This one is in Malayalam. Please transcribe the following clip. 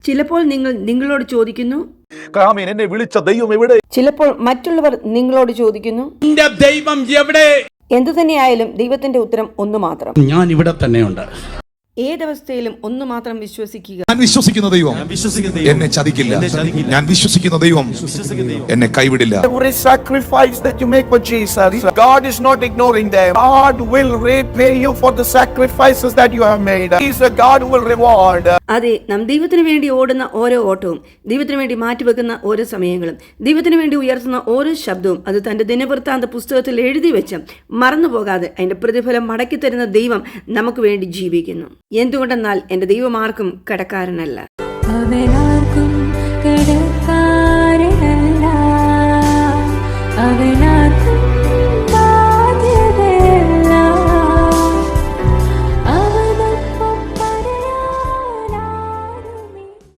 ചിലപ്പോൾ നിങ്ങൾ നിങ്ങളോട് ചോദിക്കുന്നു, ആമേൻ, എന്നെ വിളിച്ച ദൈവം എവിടെ? ചിലപ്പോൾ മറ്റുള്ളവർ നിങ്ങളോട് ചോദിക്കുന്നു, നിന്റെ ദൈവം എവിടെ? എന്തു തന്നെയായാലും ദൈവത്തിന്റെ ഉത്തരം ഒന്നു മാത്രം. ഞാൻ ഇവിടെ തന്നെയുണ്ട്. ഏതവസ്ഥയിലും ഒന്നു മാത്രം വിശ്വസിക്കുക. ഞാൻ വിശ്വസിക്കുന്ന ദൈവം എന്നെ ചതിക്കില്ല. ഞാൻ വിശ്വസിക്കുന്ന ദൈവം എന്നെ കൈവിടില്ല. Every sacrifice that you make for Jesus, God is not ignoring them. God will repay you for the sacrifices that you have made. He is a God who will reward. അതെ, നാം ദൈവത്തിന് വേണ്ടി ഓടുന്ന ഓരോ ഓട്ടവും, ദൈവത്തിന് വേണ്ടി മാറ്റിവെക്കുന്ന ഓരോ സമയങ്ങളും, ദൈവത്തിന് വേണ്ടി ഉയർത്തുന്ന ഓരോ ശബ്ദവും അത് തന്റെ ദിനവൃത്താന്ത പുസ്തകത്തിൽ എഴുതി വെച്ച് മറന്നുപോകാതെ അതിന്റെ പ്രതിഫലം മടക്കി തരുന്ന ദൈവം നമുക്ക് വേണ്ടി ജീവിക്കുന്നു. എന്തുകൊണ്ടെന്നാൽ എന്റെ ദൈവം ആർക്കും കടക്കാരനല്ല.